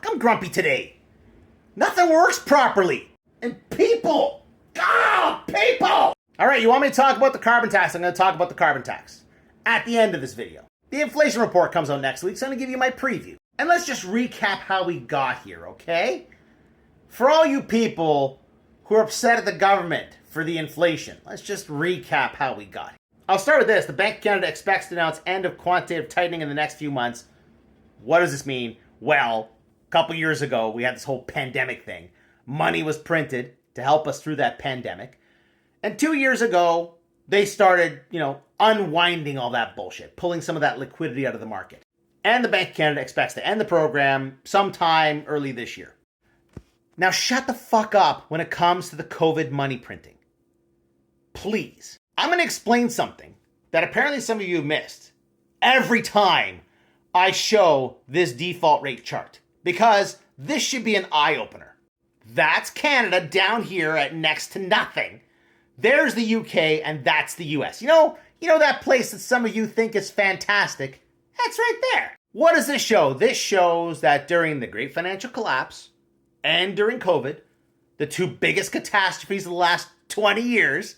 I'm grumpy today. Nothing works properly. And people. People. All right, you want me to talk about the carbon tax? I'm going to talk about the carbon tax at the end of this video. The inflation report comes out next week, so I'm going to give you my preview. And let's just recap how we got here, okay? For all you people who are upset at the government for the inflation, let's just recap how we got here. I'll start with this. The Bank of Canada expects to announce end of quantitative tightening in the next few months. What does this mean? Well, a couple years ago, we had this whole pandemic thing. Money was printed to help us through that pandemic. And 2 years ago, they started, unwinding all that bullshit, pulling some of that liquidity out of the market. And the Bank of Canada expects to end the program sometime early this year. Now shut the fuck up when it comes to the COVID money printing. Please. I'm going to explain something that apparently some of you have missed every time I show this default rate chart, because this should be an eye-opener. That's Canada down here at next to nothing. There's the UK and that's the US. You know that place that some of you think is fantastic? That's right there. What does this show? This shows that during the Great Financial Collapse and during COVID, the two biggest catastrophes of the last 20 years,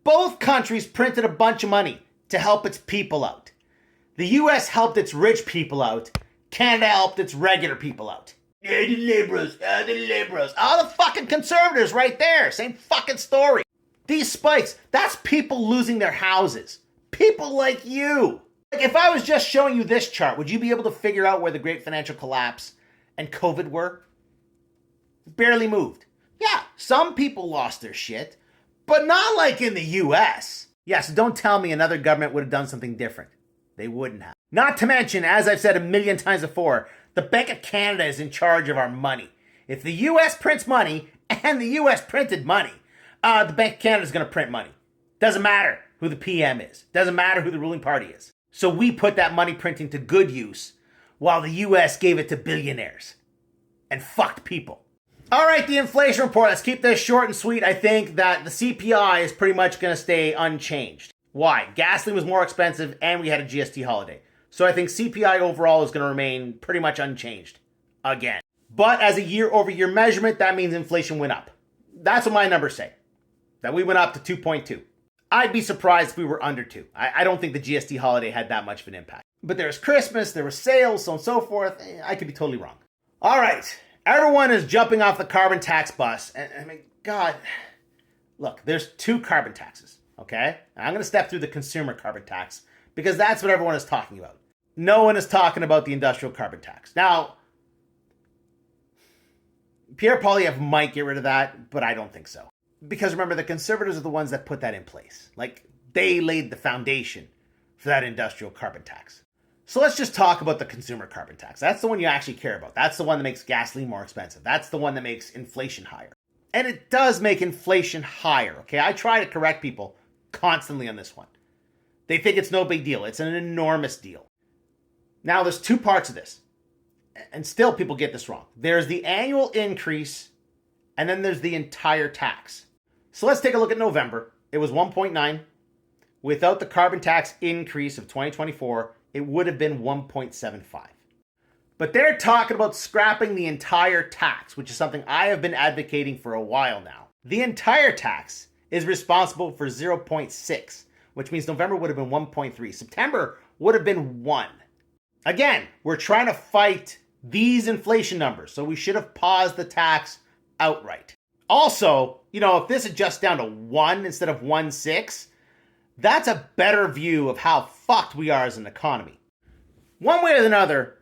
both countries printed a bunch of money to help its people out. The US helped its rich people out. Canada helped its regular people out. The Liberals. All the fucking conservatives right there. Same fucking story. These spikes, that's people losing their houses. People like you. Like if I was just showing you this chart, would you be able to figure out where the Great Financial Collapse and COVID were? Barely moved. Yeah, some people lost their shit, but not like in the US. Yeah, so don't tell me another government would have done something different. They wouldn't have. Not to mention, as I've said a million times before, the Bank of Canada is in charge of our money. If the US prints money, and the US printed money, the Bank of Canada is going to print money. Doesn't matter who the PM is. Doesn't matter who the ruling party is. So we put that money printing to good use, while the US gave it to billionaires. And fucked people. All right, the inflation report. Let's keep this short and sweet. I think that the CPI is pretty much going to stay unchanged. Why? Gasoline was more expensive and we had a GST holiday. So I think CPI overall is going to remain pretty much unchanged again. But as a year-over-year measurement, that means inflation went up. That's what my numbers say, that we went up to 2.2. I'd be surprised if we were under 2. I don't think the GST holiday had that much of an impact. But there was Christmas, there were sales, so on and so forth. I could be totally wrong. All right. Everyone is jumping off the carbon tax bus. And I mean, God, look, there's 2 carbon taxes, okay? I'm going to step through the consumer carbon tax because that's what everyone is talking about. No one is talking about the industrial carbon tax. Now, Pierre Poilievre might get rid of that, but I don't think so. Because remember, the conservatives are the ones that put that in place. Like, they laid the foundation for that industrial carbon tax. So let's just talk about the consumer carbon tax. That's the one you actually care about. That's the one that makes gasoline more expensive. That's the one that makes inflation higher. And it does make inflation higher, okay? I try to correct people constantly on this one. They think it's no big deal. It's an enormous deal. Now, there's 2 parts of this. And still people get this wrong. There's the annual increase, and then there's the entire tax. So let's take a look at November. It was 1.9. Without the carbon tax increase of 2024, it would have been 1.75. But they're talking about scrapping the entire tax, which is something I have been advocating for a while now. The entire tax is responsible for 0.6, which means November would have been 1.3. September would have been 1. Again, we're trying to fight these inflation numbers, so we should have paused the tax outright. Also, if this adjusts down to 1 instead of 1.6, that's a better view of how fucked we are as an economy. One way or another,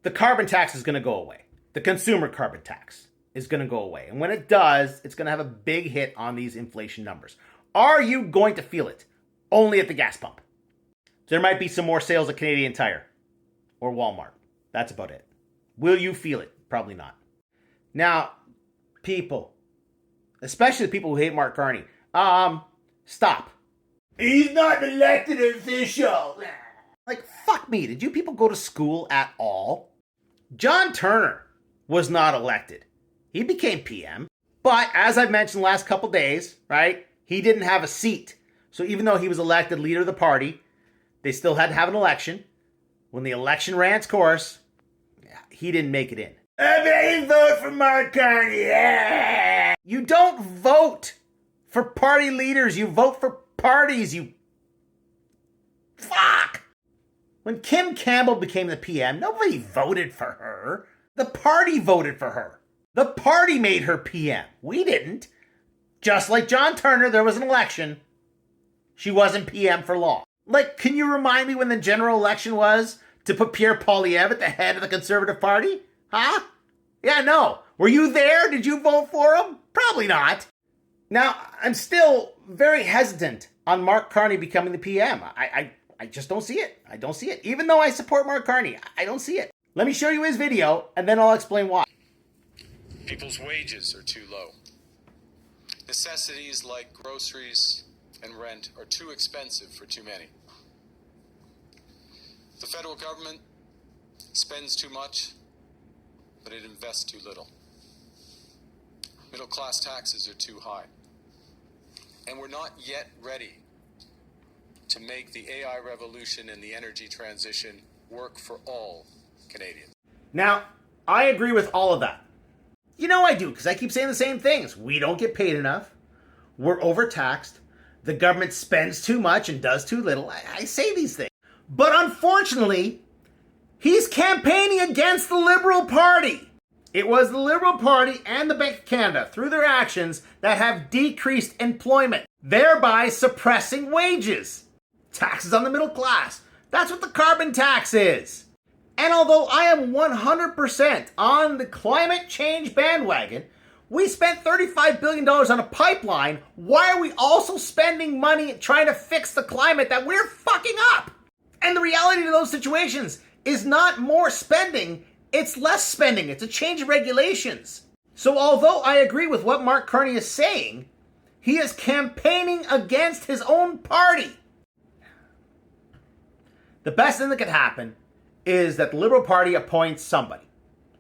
the carbon tax is going to go away. The consumer carbon tax is going to go away. And when it does, it's going to have a big hit on these inflation numbers. Are you going to feel it? Only at the gas pump. There might be some more sales at Canadian Tire or Walmart. That's about it. Will you feel it? Probably not. Now, people, especially the people who hate Mark Carney, stop. He's not an elected official. Like, fuck me. Did you people go to school at all? John Turner was not elected. He became PM. But as I've mentioned the last couple days, right, he didn't have a seat. So even though he was elected leader of the party, they still had to have an election. When the election ran its course, he didn't make it in. I may vote for Mark Carney. Yeah. You don't vote for party leaders. You vote for parties. You fuck. When Kim Campbell became the PM, nobody voted for her. The party voted for her. The party made her PM. We didn't. Just like John Turner, there was an election. She wasn't PM for long. Like, can you remind me when the general election was to put Pierre Poilievre at the head of the Conservative Party? Huh? Yeah, no. Were you there? Did you vote for him? Probably not. Now, I'm still very hesitant on Mark Carney becoming the PM. I just don't see it. I don't see it. Even though I support Mark Carney, I don't see it. Let me show you his video, and then I'll explain why. People's wages are too low. Necessities like groceries and rent are too expensive for too many. The federal government spends too much, but it invests too little. Middle-class taxes are too high. And we're not yet ready to make the AI revolution and the energy transition work for all Canadians. Now, I agree with all of that. You know I do, because I keep saying the same things. We don't get paid enough. We're overtaxed. The government spends too much and does too little. I say these things. But unfortunately, he's campaigning against the Liberal Party. It was the Liberal Party and the Bank of Canada, through their actions, that have decreased employment, thereby suppressing wages. Taxes on the middle class. That's what the carbon tax is. And although I am 100% on the climate change bandwagon, we spent $35 billion on a pipeline. Why are we also spending money trying to fix the climate that we're fucking up? And the reality of those situations is not more spending, it's less spending. It's a change of regulations. So although I agree with what Mark Carney is saying, he is campaigning against his own party. The best thing that could happen is that the Liberal Party appoints somebody.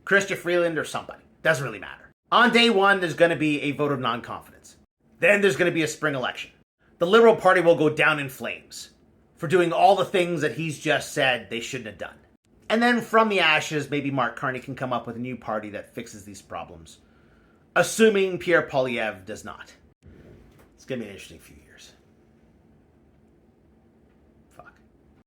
Chrystia Freeland or somebody. Doesn't really matter. On day one, there's going to be a vote of non-confidence. Then there's going to be a spring election. The Liberal Party will go down in flames for doing all the things that he's just said they shouldn't have done. And then from the ashes, maybe Mark Carney can come up with a new party that fixes these problems. Assuming Pierre Poilievre does not. It's going to be an interesting few years.